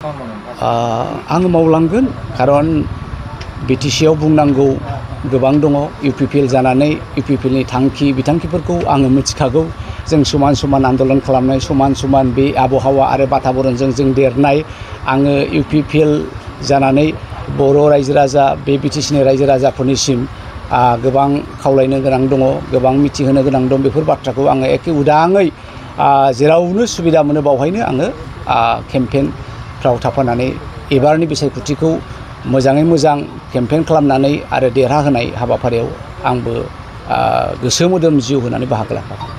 आङो मावलांगोन खारन बिटिसिआव बुंनांगौ गोबां दङ इउपिपिएल जानानै इउपिपिएलनि थांखि बिथांखिफोरखौ आङो मिथिखागौ जों समान समान आन्दलन खालामनाय समान समान बे आबहावा आरो बाताबरणजों जों देरनाय आङो इउपिपिएल जानानै बर' रायजो राजा बे बिटिसिनि रायजो राजाफोरनिसिम गोबां खावलायनो गोनां दङ गोबां मिथिहोनो गोनां दं बेफोर बाथ्राखौ आङो एखे उदाङै जेरावनो सुबिदा मोनो बावहायनो आङो केम्पेनफ्राव थाफानानै एबारनि बिसायख'थिखौ मोजाङै मोजां केम्पेन खालामनानै आरो देरहाहोनाय हाबाफारियाव आंबो गोसो मोदोम जिउ होनानै बाहागो लाफागोन।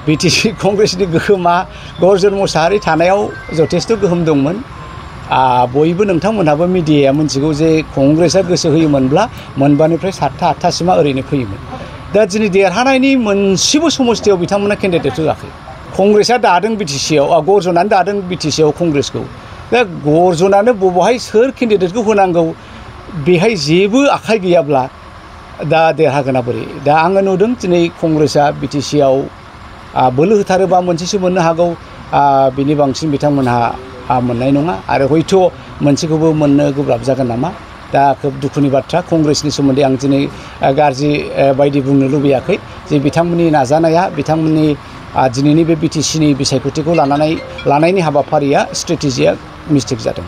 बिटिसि कंग्रेसनि गोहोमा गर्जन मोसाहारि थानायाव जथेस्थ' गोहोम दंमोन। बयबो नोंथांमोनहाबो मिडियाया मिथिगौ जे कंग्रेसआ गोसो होयोमोनब्ला मोनबानिफ्राय 7था 8थासिमा ओरैनो फैयोमोन। दा दिनै देरहानायनि मोनसेबो समस्थियाव बिथांमोना केन्डिडेट होआखै। कंग्रेसआ दादों बिटिसिआव गर्जनानो दादों बिटिसिआव कंग्रेसखौ। दा गर्जनानो बबेहाय सोर केन्डिडेटखौ होनांगौ बेहाय जेबो आखाइ गैयाब्ला दा देरहागोना बोरै। दा आङो नुदों दिनै कंग्रेसआ बिटिसिआव बोलो होथारोबा मोनसेसो मोननो हागौ बिनि बांसिन बिथांमोनहा मोननाय नङा आरो हयथ' मोनसेखौबो मोननो गोब्राब जागोन नामा। दा खोब दुखुनि बाथ्रा कंग्रेसनि सोमोन्दै आं दिनै गाज्रि बायदि बुंनो लुबैयाखै जे बिथांमोननि नाजानाया बिथांमोननि दिनैनि बे बिटिसिनि बिसायख'थिखौ लानायनि हाबाफारिया स्ट्रेटेजिया मिस्टेक जादों।